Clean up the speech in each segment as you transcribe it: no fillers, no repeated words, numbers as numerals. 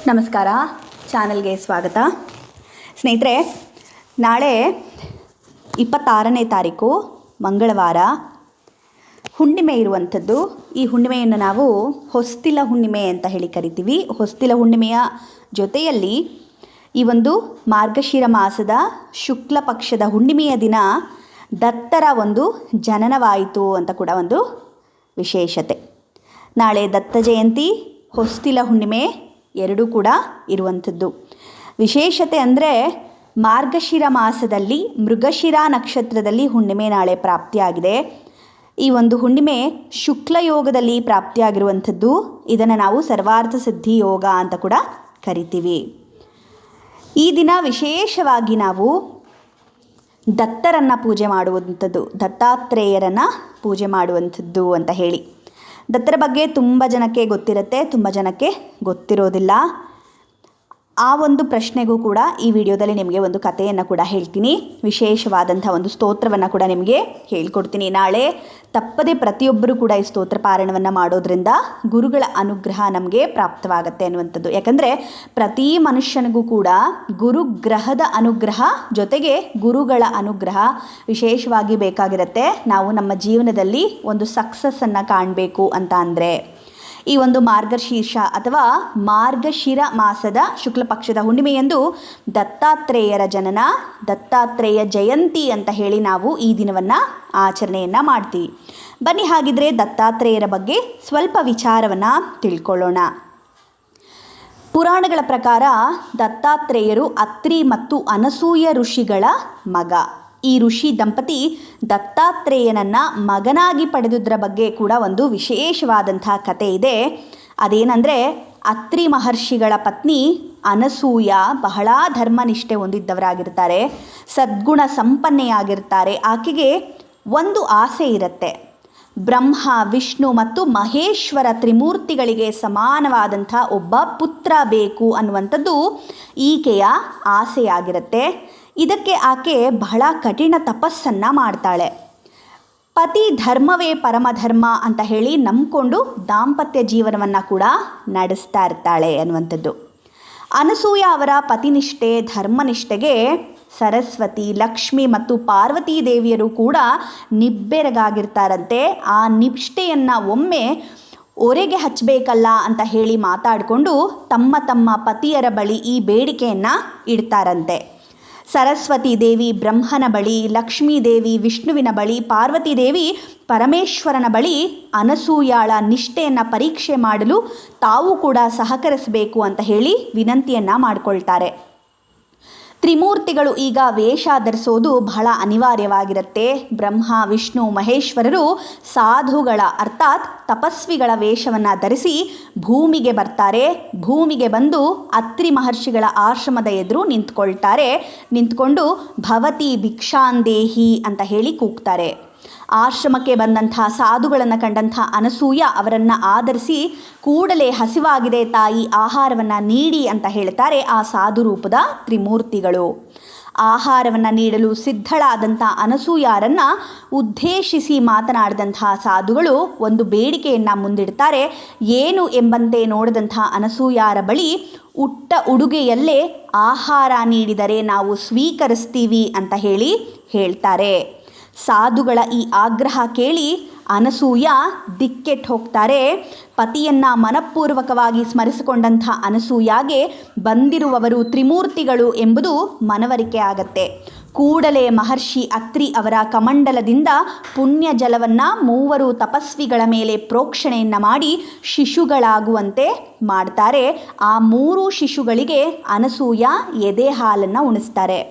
ನಮಸ್ಕಾರ, ಚಾನಲ್ಗೆ ಸ್ವಾಗತ. ಸ್ನೇಹಿತರೆ, ನಾಳೆ 26ನೇ ತಾರೀಕು ಮಂಗಳವಾರ ಹುಣ್ಣಿಮೆ ಇರುವಂಥದ್ದು. ಈ ಹುಣ್ಣಿಮೆಯನ್ನು ನಾವು ಹೊಸ್ತಿಲ ಹುಣ್ಣಿಮೆ ಅಂತ ಹೇಳಿ ಕರಿತೀವಿ. ಹೊಸ್ತಿಲ ಹುಣ್ಣಿಮೆಯ ಜೊತೆಯಲ್ಲಿ ಈ ಒಂದು ಮಾರ್ಗಶಿರ ಮಾಸದ ಶುಕ್ಲ ಪಕ್ಷದ ಹುಣ್ಣಿಮೆಯ ದಿನ ದತ್ತರ ಒಂದು ಜನನವಾಯಿತು ಅಂತ ಕೂಡ ಒಂದು ವಿಶೇಷತೆ. ನಾಳೆ ದತ್ತ ಜಯಂತಿ, ಹೊಸ್ತಿಲ ಹುಣ್ಣಿಮೆ ಎರಡೂ ಕೂಡ ಇರುವಂಥದ್ದು. ವಿಶೇಷತೆ ಅಂದರೆ ಮಾರ್ಗಶಿರ ಮಾಸದಲ್ಲಿ ಮೃಗಶಿರ ನಕ್ಷತ್ರದಲ್ಲಿ ಹುಣ್ಣಿಮೆ ನಾಳೆ ಪ್ರಾಪ್ತಿಯಾಗಿದೆ. ಈ ಒಂದು ಹುಣ್ಣಿಮೆ ಶುಕ್ಲ ಯೋಗದಲ್ಲಿ ಪ್ರಾಪ್ತಿಯಾಗಿರುವಂಥದ್ದು. ಇದನ್ನು ನಾವು ಸರ್ವಾರ್ಥ ಸಿದ್ಧಿ ಯೋಗ ಅಂತ ಕೂಡ ಕರಿತೀವಿ. ಈ ದಿನ ವಿಶೇಷವಾಗಿ ನಾವು ದತ್ತರನ್ನು ಪೂಜೆ ಮಾಡುವಂಥದ್ದು, ದತ್ತಾತ್ರೇಯರನ್ನು ಪೂಜೆ ಮಾಡುವಂಥದ್ದು ಅಂತ ಹೇಳಿ. ದತ್ತರ ಬಗ್ಗೆ ತುಂಬ ಜನಕ್ಕೆ ಗೊತ್ತಿರುತ್ತೆ, ತುಂಬ ಜನಕ್ಕೆ ಗೊತ್ತಿರೋದಿಲ್ಲ. ಆ ಒಂದು ಪ್ರಶ್ನೆಗೂ ಕೂಡ ಈ ವಿಡಿಯೋದಲ್ಲಿ ನಿಮಗೆ ಒಂದು ಕಥೆಯನ್ನು ಕೂಡ ಹೇಳ್ತೀನಿ. ವಿಶೇಷವಾದಂಥ ಒಂದು ಸ್ತೋತ್ರವನ್ನು ಕೂಡ ನಿಮಗೆ ಹೇಳ್ಕೊಡ್ತೀನಿ. ನಾಳೆ ತಪ್ಪದೆ ಪ್ರತಿಯೊಬ್ಬರೂ ಕೂಡ ಈ ಸ್ತೋತ್ರ ಪಾರಾಯಣವನ್ನು ಮಾಡೋದ್ರಿಂದ ಗುರುಗಳ ಅನುಗ್ರಹ ನಮಗೆ ಪ್ರಾಪ್ತವಾಗುತ್ತೆ ಅನ್ನುವಂಥದ್ದು. ಯಾಕಂದರೆ ಪ್ರತಿ ಮನುಷ್ಯನಿಗೂ ಕೂಡ ಗುರುಗ್ರಹದ ಅನುಗ್ರಹ ಜೊತೆಗೆ ಗುರುಗಳ ಅನುಗ್ರಹ ವಿಶೇಷವಾಗಿ ಬೇಕಾಗಿರುತ್ತೆ. ನಾವು ನಮ್ಮ ಜೀವನದಲ್ಲಿ ಒಂದು ಸಕ್ಸಸ್ಸನ್ನು ಕಾಣಬೇಕು ಅಂತ ಅಂದರೆ ಈ ಒಂದು ಮಾರ್ಗಶೀರ್ಷ ಅಥವಾ ಮಾರ್ಗಶಿರ ಮಾಸದ ಶುಕ್ಲ ಪಕ್ಷದ ಹುಣ್ಣಿಮೆಯಂದು ದತ್ತಾತ್ರೇಯರ ಜನನ, ದತ್ತಾತ್ರೇಯ ಜಯಂತಿ ಅಂತ ಹೇಳಿ ನಾವು ಈ ದಿನವನ್ನು ಆಚರಣೆಯನ್ನು ಮಾಡ್ತೀವಿ. ಬನ್ನಿ ಹಾಗಿದ್ರೆ ದತ್ತಾತ್ರೇಯರ ಬಗ್ಗೆ ಸ್ವಲ್ಪ ವಿಚಾರವನ್ನು ತಿಳ್ಕೊಳ್ಳೋಣ. ಪುರಾಣಗಳ ಪ್ರಕಾರ ದತ್ತಾತ್ರೇಯರು ಅತ್ರಿ ಮತ್ತು ಅನಸೂಯ ಋಷಿಗಳ ಮಗ. ಈ ಋಷಿ ದಂಪತಿ ದತ್ತಾತ್ರೇಯನನ್ನು ಮಗನಾಗಿ ಪಡೆದುದರ ಬಗ್ಗೆ ಕೂಡ ಒಂದು ವಿಶೇಷವಾದಂಥ ಕಥೆ ಇದೆ. ಅದೇನೆಂದರೆ, ಅತ್ರಿ ಮಹರ್ಷಿಗಳ ಪತ್ನಿ ಅನಸೂಯ ಬಹಳ ಧರ್ಮನಿಷ್ಠೆ ಹೊಂದಿದ್ದವರಾಗಿರ್ತಾರೆ, ಸದ್ಗುಣ ಸಂಪನ್ನೆಯಾಗಿರ್ತಾರೆ. ಆಕೆಗೆ ಒಂದು ಆಸೆ ಇರುತ್ತೆ. ಬ್ರಹ್ಮ, ವಿಷ್ಣು ಮತ್ತು ಮಹೇಶ್ವರ ತ್ರಿಮೂರ್ತಿಗಳಿಗೆ ಸಮಾನವಾದಂಥ ಒಬ್ಬ ಪುತ್ರ ಬೇಕು ಅನ್ನುವಂಥದ್ದು ಈಕೆಯ ಆಸೆಯಾಗಿರುತ್ತೆ. ಇದಕ್ಕೆ ಆಕೆ ಬಹಳ ಕಠಿಣ ತಪಸ್ಸನ್ನು ಮಾಡ್ತಾಳೆ. ಪತಿ ಧರ್ಮವೇ ಪರಮಧರ್ಮ ಅಂತ ಹೇಳಿ ನಂಬಿಕೊಂಡು ದಾಂಪತ್ಯ ಜೀವನವನ್ನು ಕೂಡ ನಡೆಸ್ತಾ ಇರ್ತಾಳೆ ಅನ್ನುವಂಥದ್ದು. ಅನಸೂಯ ಅವರ ಪತಿನಿಷ್ಠೆ, ಧರ್ಮನಿಷ್ಠೆಗೆ ಸರಸ್ವತಿ, ಲಕ್ಷ್ಮಿ ಮತ್ತು ಪಾರ್ವತೀ ದೇವಿಯರು ಕೂಡ ನಿಬ್ಬೆರಗಾಗಿರ್ತಾರಂತೆ. ಆ ನಿಷ್ಠೆಯನ್ನು ಒಮ್ಮೆ ಒರೆಗೆ ಹಚ್ಚಬೇಕಲ್ಲ ಅಂತ ಹೇಳಿ ಮಾತಾಡಿಕೊಂಡು ತಮ್ಮ ತಮ್ಮ ಪತಿಯರ ಬಳಿ ಈ ಬೇಡಿಕೆಯನ್ನು ಇಡ್ತಾರಂತೆ. ಸರಸ್ವತಿ ದೇವಿ ಬ್ರಹ್ಮನ ಬಳಿ, ಲಕ್ಷ್ಮೀ ದೇವಿ ವಿಷ್ಣುವಿನ ಬಳಿ, ಪಾರ್ವತಿ ದೇವಿ ಪರಮೇಶ್ವರನ ಬಳಿ ಅನಸೂಯಾಳ ನಿಷ್ಠೆಯನ್ನು ಪರೀಕ್ಷೆ ಮಾಡಲು ತಾವು ಕೂಡ ಸಹಕರಿಸಬೇಕು ಅಂತ ಹೇಳಿ ವಿನಂತಿಯನ್ನು ಮಾಡಿಕೊಳ್ತಾರೆ. ತ್ರಿಮೂರ್ತಿಗಳು ಈಗ ವೇಷ ಧರಿಸೋದು ಬಹಳ ಅನಿವಾರ್ಯವಾಗಿರುತ್ತೆ. ಬ್ರಹ್ಮ, ವಿಷ್ಣು, ಮಹೇಶ್ವರರು ಸಾಧುಗಳ ಅರ್ಥಾತ್ ತಪಸ್ವಿಗಳ ವೇಷವನ್ನು ಧರಿಸಿ ಭೂಮಿಗೆ ಬರ್ತಾರೆ. ಭೂಮಿಗೆ ಬಂದು ಅತ್ರಿ ಮಹರ್ಷಿಗಳ ಆಶ್ರಮದ ಎದುರು ನಿಂತ್ಕೊಂಡು ಭವತಿ ಭಿಕ್ಷಾಂದೇಹಿ ಅಂತ ಹೇಳಿ ಕೂಗ್ತಾರೆ. ಆಶ್ರಮಕ್ಕೆ ಬಂದಂಥ ಸಾಧುಗಳನ್ನು ಕಂಡಂಥ ಅನಸೂಯ ಅವರನ್ನು ಆಧರಿಸಿ ಕೂಡಲೇ ಹಸಿವಾಗಿದೆ ತಾಯಿ, ಆಹಾರವನ್ನು ನೀಡಿ ಅಂತ ಹೇಳ್ತಾರೆ ಆ ಸಾಧು ರೂಪದ ತ್ರಿಮೂರ್ತಿಗಳು. ಆಹಾರವನ್ನು ನೀಡಲು ಸಿದ್ಧಳಾದಂಥ ಅನಸೂಯಾರನ್ನು ಉದ್ದೇಶಿಸಿ ಮಾತನಾಡಿದಂತಹ ಸಾಧುಗಳು ಒಂದು ಬೇಡಿಕೆಯನ್ನು ಮುಂದಿಡ್ತಾರೆ. ಏನು ಎಂಬಂತೆ ನೋಡಿದಂಥ ಅನಸೂಯಾರ ಬಳಿ ಉಟ್ಟ ಉಡುಗೆಯಲ್ಲೇ ಆಹಾರ ನೀಡಿದರೆ ನಾವು ಸ್ವೀಕರಿಸ್ತೀವಿ ಅಂತ ಹೇಳ್ತಾರೆ. ಸಾಧುಗಳ ಈ ಆಗ್ರಹ ಕೇಳಿ ಅನಸೂಯ ದಿಕ್ಕೆಟ್ಟು ಹೋಗ್ತಾರೆ. ಪತಿಯನ್ನು ಮನಪೂರ್ವಕವಾಗಿ ಸ್ಮರಿಸಿಕೊಂಡಂಥ ಅನಸೂಯಾಗೆ ಬಂದಿರುವವರು ತ್ರಿಮೂರ್ತಿಗಳು ಎಂಬುದು ಮನವರಿಕೆ ಆಗತ್ತೆ. ಕೂಡಲೇ ಮಹರ್ಷಿ ಅತ್ರಿ ಅವರ ಕಮಂಡಲದಿಂದ ಪುಣ್ಯ ಜಲವನ್ನು ಮೂವರು ತಪಸ್ವಿಗಳ ಮೇಲೆ ಪ್ರೋಕ್ಷಣೆಯನ್ನು ಮಾಡಿ ಶಿಶುಗಳಾಗುವಂತೆ ಮಾಡ್ತಾರೆ. ಆ 3 ಶಿಶುಗಳಿಗೆ ಅನಸೂಯ ಎದೆ ಹಾಲನ್ನು ಉಣಿಸ್ತಾರೆ.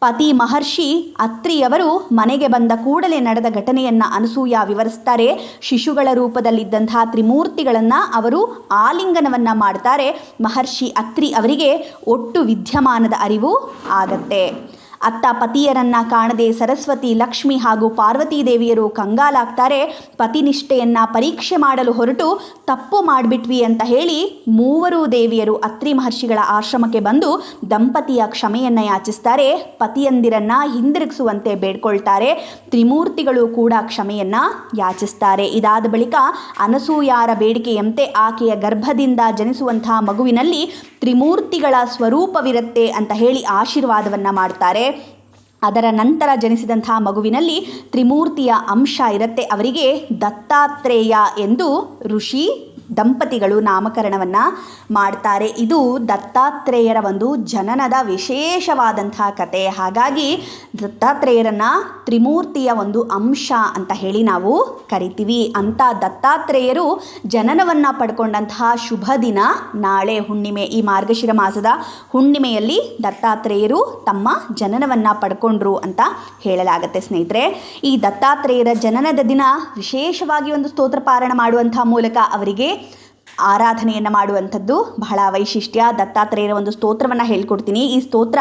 ಪತಿ ಮಹರ್ಷಿ ಅತ್ರಿಯವರು ಮನೆಗೆ ಬಂದ ಕೂಡಲೇ ನಡೆದ ಘಟನೆಯನ್ನು ಅನಸೂಯ ವಿವರಿಸ್ತಾರೆ. ಶಿಶುಗಳ ರೂಪದಲ್ಲಿದ್ದಂಥ ತ್ರಿಮೂರ್ತಿಗಳನ್ನು ಅವರು ಆಲಿಂಗನವನ್ನು ಮಾಡ್ತಾರೆ. ಮಹರ್ಷಿ ಅತ್ರಿ ಅವರಿಗೆ ಒಟ್ಟು ವಿದ್ಯಮಾನದ ಅರಿವು ಆಗತ್ತೆ. ಅತ್ತ ಪತಿಯರನ್ನು ಕಾಣದೆ ಸರಸ್ವತಿ, ಲಕ್ಷ್ಮಿ ಹಾಗೂ ಪಾರ್ವತೀ ದೇವಿಯರು ಕಂಗಾಲಾಗ್ತಾರೆ. ಪತಿನಿಷ್ಠೆಯನ್ನು ಪರೀಕ್ಷೆ ಮಾಡಲು ಹೊರಟು ತಪ್ಪು ಮಾಡಿಬಿಟ್ವಿ ಅಂತ ಹೇಳಿ ಮೂವರು ದೇವಿಯರು ಅತ್ರಿ ಮಹರ್ಷಿಗಳ ಆಶ್ರಮಕ್ಕೆ ಬಂದು ದಂಪತಿಯ ಕ್ಷಮೆಯನ್ನು ಯಾಚಿಸ್ತಾರೆ. ಪತಿಯಂದಿರನ್ನು ಹಿಂದಿರುಗಿಸುವಂತೆ ಬೇಡ್ಕೊಳ್ತಾರೆ. ತ್ರಿಮೂರ್ತಿಗಳು ಕೂಡ ಕ್ಷಮೆಯನ್ನು ಯಾಚಿಸ್ತಾರೆ. ಇದಾದ ಬಳಿಕ ಅನಸೂಯಾರ ಬೇಡಿಕೆಯಂತೆ ಆಕೆಯ ಗರ್ಭದಿಂದ ಜನಿಸುವಂತಹ ಮಗುವಿನಲ್ಲಿ ತ್ರಿಮೂರ್ತಿಗಳ ಸ್ವರೂಪವಿರುತ್ತೆ ಅಂತ ಹೇಳಿ ಆಶೀರ್ವಾದವನ್ನು ಮಾಡ್ತಾರೆ. ಅದರ ನಂತರ ಜನಿಸಿದಂತಹ ಮಗುವಿನಲ್ಲಿ ತ್ರಿಮೂರ್ತಿಯ ಅಂಶ ಇರುತ್ತೆ. ಅವರಿಗೆ ದತ್ತಾತ್ರೇಯ ಎಂದು ಋಷಿ ದಂಪತಿಗಳು ನಾಮಕರಣವನ್ನು ಮಾಡ್ತಾರೆ. ಇದು ದತ್ತಾತ್ರೇಯರ ಒಂದು ಜನನದ ವಿಶೇಷವಾದಂತಹ ಕತೆ. ಹಾಗಾಗಿ ದತ್ತಾತ್ರೇಯರನ್ನು ತ್ರಿಮೂರ್ತಿಯ ಒಂದು ಅಂಶ ಅಂತ ಹೇಳಿ ನಾವು ಕರಿತೀವಿ. ಅಂಥ ದತ್ತಾತ್ರೇಯರು ಜನನವನ್ನು ಪಡ್ಕೊಂಡಂತಹ ಶುಭ ದಿನ ನಾಳೆ ಹುಣ್ಣಿಮೆ. ಈ ಮಾರ್ಗಶಿರ ಮಾಸದ ಹುಣ್ಣಿಮೆಯಲ್ಲಿ ದತ್ತಾತ್ರೇಯರು ತಮ್ಮ ಜನನವನ್ನು ಪಡ್ಕೊಂಡ್ರು ಅಂತ ಹೇಳಲಾಗುತ್ತೆ ಸ್ನೇಹಿತರೆ. ಈ ದತ್ತಾತ್ರೇಯರ ಜನನದ ದಿನ ವಿಶೇಷವಾಗಿ ಒಂದು ಸ್ತೋತ್ರ ಪಾರಾಯಣ ಮಾಡುವಂಥ ಮೂಲಕ ಅವರಿಗೆ ಆರಾಧನೆಯನ್ನು ಮಾಡುವಂಥದ್ದು ಬಹಳ ವೈಶಿಷ್ಟ್ಯ. ದತ್ತಾತ್ರೇಯರ ಒಂದು ಸ್ತೋತ್ರವನ್ನು ಹೇಳ್ಕೊಡ್ತೀನಿ. ಈ ಸ್ತೋತ್ರ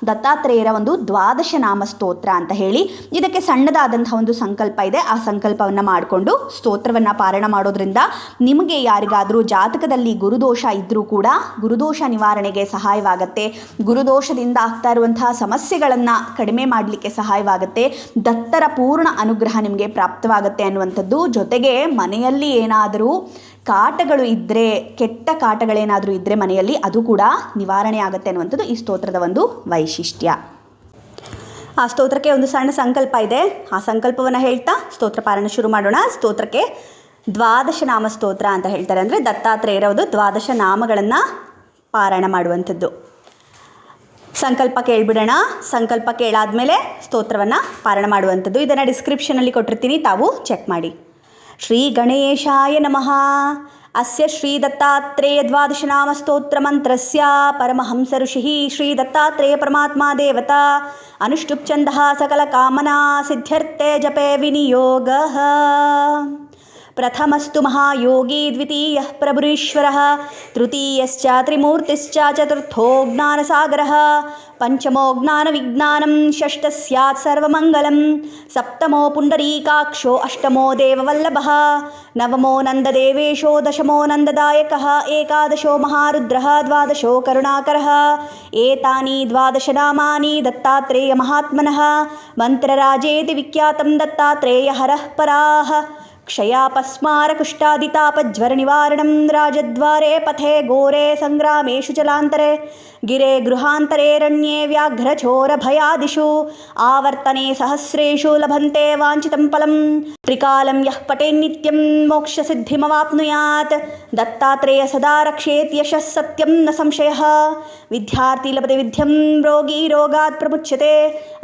ದತ್ತಾತ್ರೇಯರ ಒಂದು 12 ನಾಮ ಸ್ತೋತ್ರ ಅಂತ ಹೇಳಿ. ಇದಕ್ಕೆ ಸಣ್ಣದಾದಂಥ ಒಂದು ಸಂಕಲ್ಪ ಇದೆ. ಆ ಸಂಕಲ್ಪವನ್ನು ಮಾಡಿಕೊಂಡು ಸ್ತೋತ್ರವನ್ನು ಪಾರಾಯಣ ಮಾಡೋದ್ರಿಂದ ನಿಮಗೆ ಯಾರಿಗಾದರೂ ಜಾತಕದಲ್ಲಿ ಗುರುದೋಷ ಇದ್ದರೂ ಕೂಡ ಗುರುದೋಷ ನಿವಾರಣೆಗೆ ಸಹಾಯವಾಗುತ್ತೆ. ಗುರುದೋಷದಿಂದ ಆಗ್ತಾ ಇರುವಂತಹ ಸಮಸ್ಯೆಗಳನ್ನು ಕಡಿಮೆ ಮಾಡಲಿಕ್ಕೆ ಸಹಾಯವಾಗುತ್ತೆ. ದತ್ತರ ಪೂರ್ಣ ಅನುಗ್ರಹ ನಿಮಗೆ ಪ್ರಾಪ್ತವಾಗುತ್ತೆ ಅನ್ನುವಂಥದ್ದು. ಜೊತೆಗೆ ಮನೆಯಲ್ಲಿ ಏನಾದರೂ ಕಾಟಗಳು ಇದ್ದರೆ, ಕೆಟ್ಟ ಕಾಟಗಳೇನಾದರೂ ಇದ್ದರೆ ಮನೆಯಲ್ಲಿ ಅದು ಕೂಡ ನಿವಾರಣೆ ಆಗುತ್ತೆ ಅನ್ನುವಂಥದ್ದು ಈ ಸ್ತೋತ್ರದ ಒಂದು ವೈಶಿಷ್ಟ್ಯ. ಆ ಸ್ತೋತ್ರಕ್ಕೆ ಒಂದು ಸಣ್ಣ ಸಂಕಲ್ಪ ಇದೆ. ಆ ಸಂಕಲ್ಪವನ್ನು ಹೇಳ್ತಾ ಸ್ತೋತ್ರ ಪಾರಾಯಣ ಶುರು ಮಾಡೋಣ. ಸ್ತೋತ್ರಕ್ಕೆ 12 ನಾಮ ಸ್ತೋತ್ರ ಅಂತ ಹೇಳ್ತಾರೆ. ಅಂದರೆ ದತ್ತಾತ್ರೇಯರ ಒಂದು 12 ನಾಮಗಳನ್ನು ಪಾರಾಯಣ ಮಾಡುವಂಥದ್ದು. ಸಂಕಲ್ಪ ಕೇಳಿಬಿಡೋಣ. ಸಂಕಲ್ಪ ಕೇಳಾದಮೇಲೆ ಸ್ತೋತ್ರವನ್ನು ಪಾರಾಯಣ ಮಾಡುವಂಥದ್ದು. ಇದನ್ನು ಡಿಸ್ಕ್ರಿಪ್ಷನಲ್ಲಿ ಕೊಟ್ಟಿರ್ತೀನಿ, ತಾವು ಚೆಕ್ ಮಾಡಿ. ಶ್ರೀ ಗಣೇಶಾಯ ನಮಃ. ಅಸ್ಯ ಶ್ರೀ ದತ್ತಾತ್ರೇಯ 12 ನಾಮ ಸ್ತೋತ್ರ ಮಂತ್ರಸ್ಯ ಪರಮಹಂಸ ಋಷಿಃ ಶ್ರೀ ದತ್ತಾತ್ರೇಯ ಪರಮಾತ್ಮ ದೇವತಾ ಅನುಷ್ಠುಪ್ ಛಂದಃ ಸಕಲ ಕಾಮನಾ ಸಿದ್ಧ್ಯರ್ಥೆ ಜಪೆ ವಿನಿಯೋಗಃ. ಪ್ರಥಮಸ್ತು ಮಹಾಯೋಗಿ, ದ್ವಿತೀಯಃ ಪ್ರಭುರೀಶ್ವರಃ, ತೃತೀಯಶ್ಚ ತ್ರಿಮೂರ್ತಿಶ್ಚ, ಚತುರ್ಥೋ ಜ್ಞಾನಸಾಗರಃ, ಪಂಚಮೋ ಜ್ಞಾನವಿಜ್ಞಾನಂ, ಷಷ್ಠ ಸ್ಯಾತ್ ಸರ್ವಮಂಗಲಂ, ಸಪ್ತಮೋ ಪುಂಡರೀಕಾಕ್ಷೋ, ಅಷ್ಟಮೋ ದೇವವಲ್ಲಭಃ, ನವಮೋ ನಂದದೇವೇಶೋ, ದಶಮೋ ನಂದದಾಯಕಃ, ಏಕಾದಶೋ ಮಹಾರುದ್ರಃ, ದ್ವಾದಶೋ ಕರುಣಾಕರಃ. ಏತಾನಿ 12 ನಾಮಾನಿ ದತ್ತಾತ್ರೇಯ ಮಹಾತ್ಮನಃ. ಮಂತ್ರರಾಜೇತಿ ವಿಖ್ಯಾತಂ ದತ್ತಾತ್ರೇಯ ಹರಃ ಪರಾಃ. ಕ್ಷಯಾಪಸ್ಮಾರ ಕುಷ್ಠಾದಿತಾಪಜ್ವರ ನಿವಾರಣಂ, ರಾಜದ್ವಾರೆ ಪಥೆ ಘೋರೆ ಸಂಗ್ರಾಮೇಶು ಜಲಾಂತರೆ, ಗಿರೆ ಗೃಹಾಂತರೇರಣ್ಯೇ ವ್ಯಾಘ್ರಚೋರ ಭಯಾದಿಷು, ಆವರ್ತನೆ ಸಹಸ್ರೇಷು ಲಭಂತೆ ವಾಂಛಿತಂ ಫಲಂ. ತ್ರಿಕಾಲಂ ಯಃ ಪಠೇನ್ನಿತ್ಯಂ ಮೋಕ್ಷ ಸಿದ್ಧಿಮವಾಪ್ನುಯಾತ್. ದತ್ತಾತ್ರೇಯ ಸದಾ ರಕ್ಷೇತ್ ಯಶಃ ಸತ್ಯಂ ನ ಸಂಶಯಃ. ವಿದ್ಯಾರ್ಥಿ ಲಭತೆ ವಿದ್ಯಂ, ರೋಗಿ ರೋಗಾತ್ ಪ್ರಮುಚ್ಯತೆ,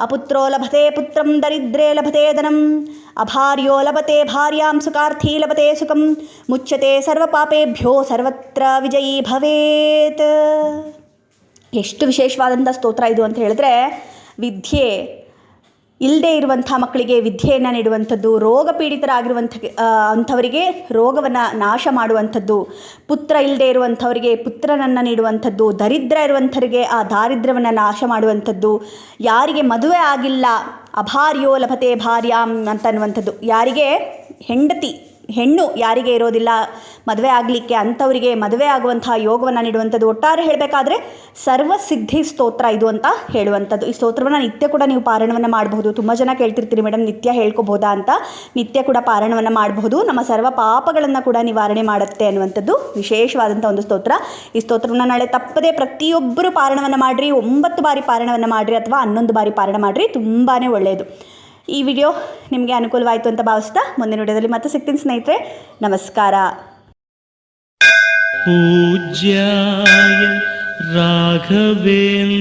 ಅಪುತ್ರೋ ಲಭತೆ ಪುತ್ರಂ, ದರಿದ್ರೇ ಲಭತೆ ಧನಂ, ಅಭಾರ್ಯೋ ಲಭತೆ ಭಾರ್ಯಾಂ, ಸುಖಾರ್ಥಿ ಲಭತೆ ಸುಖಂ, ಮುಚ್ಯತೆ ಸರ್ವಪಾಪೇಭ್ಯೋ, ಸರ್ವತ್ರ ವಿಜಯೀ ಭವೇತ್. ಎಷ್ಟು ವಿಶೇಷವಾದಂಥ ಸ್ತೋತ್ರ ಇದು ಅಂತ ಹೇಳಿದ್ರೆ, ವಿದ್ಯೆ ಇಲ್ಲದೆ ಇರುವಂಥ ಮಕ್ಕಳಿಗೆ ವಿದ್ಯೆಯನ್ನು ನೀಡುವಂಥದ್ದು, ರೋಗ ಅಂಥವರಿಗೆ ರೋಗವನ್ನು ನಾಶ ಮಾಡುವಂಥದ್ದು, ಪುತ್ರ ಇಲ್ಲದೆ ಇರುವಂಥವರಿಗೆ ಪುತ್ರನನ್ನು ನೀಡುವಂಥದ್ದು, ದರಿದ್ರ ಇರುವಂಥವರಿಗೆ ಆ ದಾರಿದ್ರ್ಯವನ್ನು ನಾಶ ಮಾಡುವಂಥದ್ದು, ಯಾರಿಗೆ ಮದುವೆ ಆಗಿಲ್ಲ ಅಭಾರ್ಯೋ ಲಭತೆ ಭಾರ್ಯಾಂ ಅಂತನ್ನುವಂಥದ್ದು, ಯಾರಿಗೆ ಹೆಣ್ಣು ಯಾರಿಗೆ ಇರೋದಿಲ್ಲ ಮದುವೆ ಆಗಲಿಕ್ಕೆ ಅಂಥವರಿಗೆ ಮದುವೆ ಆಗುವಂಥ ಯೋಗವನ್ನು ನೀಡುವಂಥದ್ದು. ಒಟ್ಟಾರೆ ಹೇಳಬೇಕಾದ್ರೆ ಸರ್ವಸಿದ್ಧಿ ಸ್ತೋತ್ರ ಇದು ಅಂತ ಹೇಳುವಂಥದ್ದು. ಈ ಸ್ತೋತ್ರವನ್ನು ನಿತ್ಯ ಕೂಡ ನೀವು ಪಾರಾಯಣವನ್ನು ಮಾಡಬಹುದು. ತುಂಬ ಜನ ಕೇಳ್ತಿರ್ತೀರಿ ಮೇಡಮ್ ನಿತ್ಯ ಹೇಳ್ಕೋಬೋದಾ ಅಂತ. ನಿತ್ಯ ಕೂಡ ಪಾರಾಯಣವನ್ನು ಮಾಡಬಹುದು. ನಮ್ಮ ಸರ್ವ ಪಾಪಗಳನ್ನು ಕೂಡ ನಿವಾರಣೆ ಮಾಡುತ್ತೆ ಅನ್ನುವಂಥದ್ದು ವಿಶೇಷವಾದಂಥ ಒಂದು ಸ್ತೋತ್ರ. ಈ ಸ್ತೋತ್ರವನ್ನು ನಾಳೆ ತಪ್ಪದೆ ಪ್ರತಿಯೊಬ್ಬರು ಪಾರಾಯಣವನ್ನು ಮಾಡಿರಿ. 9 ಬಾರಿ ಪಾರಾಯಣವನ್ನು ಮಾಡಿರಿ ಅಥವಾ 11 ಬಾರಿ ಪಾರಾಯಣ ಮಾಡಿರಿ. ತುಂಬಾ ಒಳ್ಳೆಯದು. ಈ ವಿಡಿಯೋ ನಿಮಗೆ ಅನುಕೂಲವಾಯಿತು ಅಂತ ಭಾವಿಸ್ತಾ ಮುಂದಿನ ವಿಡಿಯೋದಲ್ಲಿ ಮತ್ತೆ ಸಿಗ್ತೀನಿ ಸ್ನೇಹಿತರೆ. ನಮಸ್ಕಾರ. ಪೂಜ್ಯಾಯ ರಾಘವೇಂದ್ರಾಯ.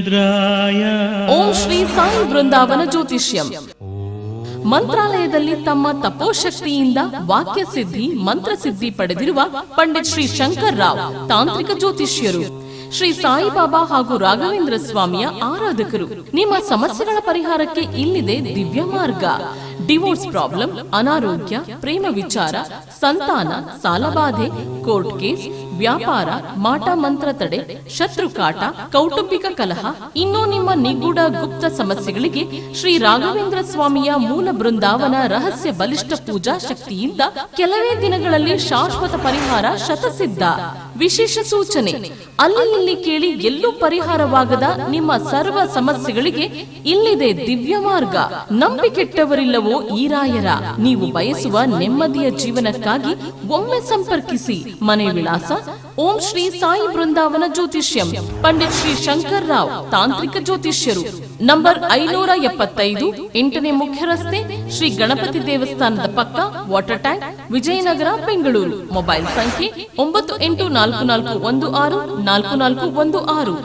ಓಂ ಶ್ರೀ ಸಾಯಿ ಬೃಂದಾವನ ಜ್ಯೋತಿಷ್ಯಂ. ಮಂತ್ರಾಲಯದಲ್ಲಿ ತಮ್ಮ ತಪೋಶಕ್ತಿಯಿಂದ ವಾಕ್ಯ ಸಿದ್ಧಿ ಮಂತ್ರಸಿದ್ಧಿ ಪಡೆದಿರುವ ಪಂಡಿತ್ ಶ್ರೀ ಶಂಕರ್ ರಾವ್ ತಾಂತ್ರಿಕ ಜ್ಯೋತಿಷ್ಯರು. ಶ್ರೀ ಸಾಯಿಬಾಬಾ ಹಾಗೂ ರಾಘವೇಂದ್ರ ಸ್ವಾಮಿಯ ಆರಾಧಕರು. ನಿಮ್ಮ ಸಮಸ್ಯೆಗಳ ಪರಿಹಾರಕ್ಕೆ ಇಲ್ಲಿದೆ ದಿವ್ಯ ಮಾರ್ಗ. ಡಿವೋರ್ಸ್ ಪ್ರಾಬ್ಲಮ್, ಅನಾರೋಗ್ಯ, ಪ್ರೇಮ ವಿಚಾರ, ಸಂತಾನ, ಸಾಲಬಾಧೆ, ಕೋರ್ಟ್ ಕೇಸ್, ವ್ಯಾಪಾರ, ಮಾಟ ಮಂತ್ರ ತಡೆ, ಶತ್ರು ಕಾಟ, ಕೌಟುಂಬಿಕ ಕಲಹ, ಇನ್ನೂ ನಿಮ್ಮ ನಿಗೂಢ ಗುಪ್ತ ಸಮಸ್ಯೆಗಳಿಗೆ ಶ್ರೀ ರಾಘವೇಂದ್ರ ಸ್ವಾಮಿಯ ಮೂಲ ಬೃಂದಾವನ ರಹಸ್ಯ ಬಲಿಷ್ಠ ಪೂಜಾ ಶಕ್ತಿಯಿಂದ ಕೆಲವೇ ದಿನಗಳಲ್ಲಿ ಶಾಶ್ವತ ಪರಿಹಾರ ಶತಸಿದ್ಧ. ವಿಶೇಷ ಸೂಚನೆ: ಅಲ್ಲಿ ಇಲ್ಲಿ ಕೇಳಿ ಎಲ್ಲೂ ಪರಿಹಾರವಾಗದ ನಿಮ್ಮ ಸರ್ವ ಸಮಸ್ಯೆಗಳಿಗೆ ಇಲ್ಲಿದೆ ದಿವ್ಯ ಮಾರ್ಗ. ನಂಬಿಕೆಟ್ಟವರಿಲ್ಲವೋ ಈ ರಾಯರ. ನೀವು ಬಯಸುವ ನೆಮ್ಮದಿಯ ಜೀವನಕ್ಕಾಗಿ ಒಮ್ಮೆ ಸಂಪರ್ಕಿಸಿ. ಮನೆ ವಿಳಾಸ: ಓಂ ಶ್ರೀ ಸಾಯಿ ಬೃಂದಾವನ ಜ್ಯೋತಿಷ್ಯಂ, ಪಂಡಿತ್ ಶ್ರೀ ಶಂಕರ್ ರಾವ್, ತಾಂತ್ರಿಕ ಜ್ಯೋತಿಷ್ಯರು. ನಂಬರ್ 575, 8ನೇ ಮುಖ್ಯ ರಸ್ತೆ, ಶ್ರೀ ಗಣಪತಿ ದೇವಸ್ಥಾನದ ಪಕ್ಕ, water tank, Vijayanagara, Bengaluru. Mobile ಸಂಖ್ಯೆ 9844164416.